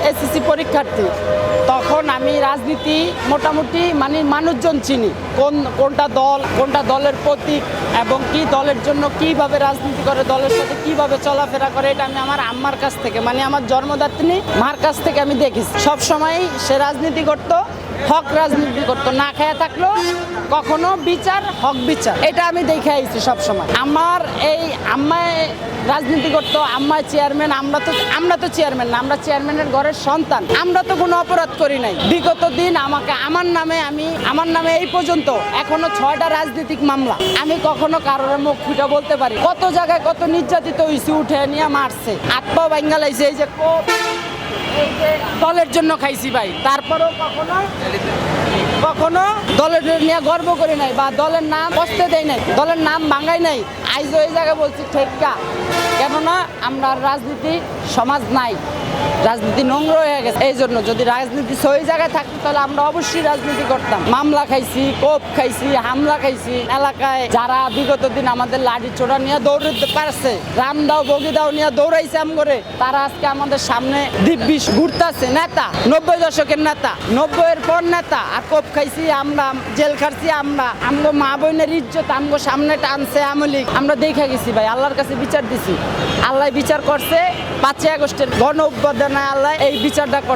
SSC পরীক্ষার্থী। তখন আমি রাজনীতি মোটামুটি মানে মানুষজন চিনি, কোনটা দল, কোনটা দলের প্রতীক এবং কি দলের জন্য কিভাবে রাজনীতি করে, দলের সাথে কিভাবে চলাফেরা করে, এটা আমি আমার আম্মার কাছ থেকে মানে আমার জন্মদাত্রী মার কাছ থেকে আমি দেখেছি। সবসময় সে রাজনীতি করতো, হক রাজনীতি করতো, না খেয়ে থাকলো কখনো বিচার, হক বিচার, এটা আমি দেখে আইছি সবসময়। আমার এই আম্মায় রাজনীতি করতো, আম্মায় চেয়ারম্যান, আমরা তো চেয়ারম্যান না, আমরা চেয়ারম্যানের ঘরের সন্তান, আমরা তো কোনো অপরাধ করি নাই। বিগত দিন আমার নামে এই পর্যন্ত এখনো 6টা রাজনৈতিক মামলা। আমি কখনো কারোর মুখ ফুটে বলতে পারি কত জায়গায় কত নির্যাতিত হয়েছি, উঠে নিয়ে মারছে, হাত পা ভাঙ্গা লাইছে, এই যে দলের জন্য খাইছি ভাই। তারপরেও কখনো দলের নিয়ে গর্ব করি নাই বা দলের নাম কষ্টে দেয় নাই, দলের নাম ভাঙাই নাই। আইজ ওই জায়গায় বলছি ঠেক্কা, কেননা আমরা রাজনীতি সমাজ নাই, রাজনীতি নোংরা হয়ে গেছে। এই জন্য যদি রাজনীতি সহি জায়গায় থাকতো তাহলে আমরা অবশ্যই রাজনীতি করতাম। মামলা খাইছি, কোপ খাইছি, হামলা খাইছি। এলাকায় যারা বিগত দিন আমাদের লাঠি ছোড়া নিয়ে দৌড়তে পারছে, রামদাও বগিদাও নিয়ে দৌড়াইছে আম করে, তারা আজকে আমাদের সামনে দিব্যি ঘুরতেছে। নেতা 90 দশকের নেতা, 90-এর পর নেতা, আর কোপ খাইছি আমরা, জেল খাচ্ছি আমরা, আমগো মা বোনের ইজ্জত আমগো সামনে টানছে আওয়ামী লীগ। আমরা দেখে গেছি ভাই, আল্লাহর কাছে বিচার দিছি, আল্লাহ বিচার করছে। 5ই আগস্টের গণ অভ্যুত্থানে আল্লাহ এই বিচারটা